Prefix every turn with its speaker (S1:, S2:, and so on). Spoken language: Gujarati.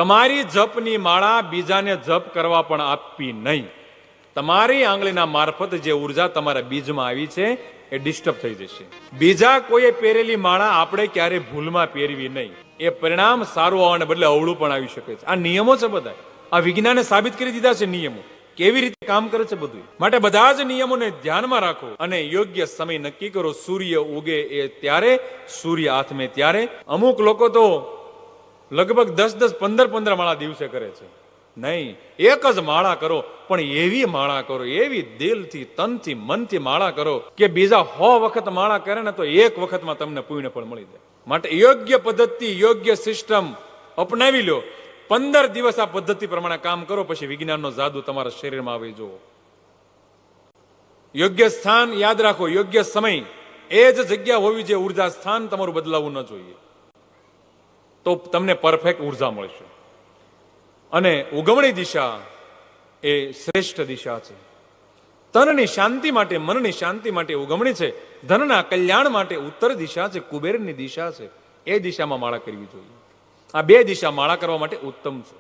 S1: તમારી જપની માળા બીજાને જપ કરવા પણ આપવી નહીં. તમારી આંગળીના મારફત જે ઉર્જા તમારા બીજમાં આવી છે એ ડિસ્ટર્બ થઈ જશે. બીજા કોઈએ પહેરેલી માળા આપણે ક્યારે ભૂલમાં પહેરવી નહીં. એ પરિણામ સારું આવવાને બદલે અવળું પણ આવી શકે છે. આ નિયમો છે બધા. આ વિજ્ઞાને સાબિત કરી દીધા છે નિયમો કેવી રીતે કામ કરે છે બધું. માટે બધા જ નિયમોને ધ્યાનમાં રાખો અને યોગ્ય સમય નક્કી કરો. સૂર્ય ઉગે એ ત્યારે, સૂર્ય હાથમે ત્યારે. અમુક લોકો તો લગભગ 10-10, 15-15 માળા દિવસે કરે છે. નહીં, એક જ માળા કરો, પણ એવી માળા કરો, એવી દિલથી, તનથી, મનથી માળા કરો કે બીજા 100 વખત માળા કરે ને તો એક વખતમાં તમને પુણ્ય ફળ મળી જાય. માટે યોગ્ય પદ્ધતિ, યોગ્ય સિસ્ટમ અપનાવી લો. 15 દિવસ આ પદ્ધતિ પ્રમાણે કામ કરો, પછી વિજ્ઞાનનો જાદુ તમારા શરીરમાં આવે. જુઓ, યોગ્ય સ્થાન યાદ રાખો, યોગ્ય સમય, એ જ જગ્યા હોવી જોઈએ. ઉર્જા સ્થાન તમારું બદલાવવું ન જોઈએ, તો તમને પરફેક્ટ ઉર્જા મળશે. અને ઉગમણી દિશા એ શ્રેષ્ઠ દિશા છે. તનની શાંતિ માટે, મનની શાંતિ માટે ઉગમણી છે. ધનના કલ્યાણ માટે ઉત્તર દિશા છે, કુબેરની દિશા છે. એ દિશામાં માળા કરવી જોઈએ. આ બે દિશા માળા કરવા માટે ઉત્તમ છે.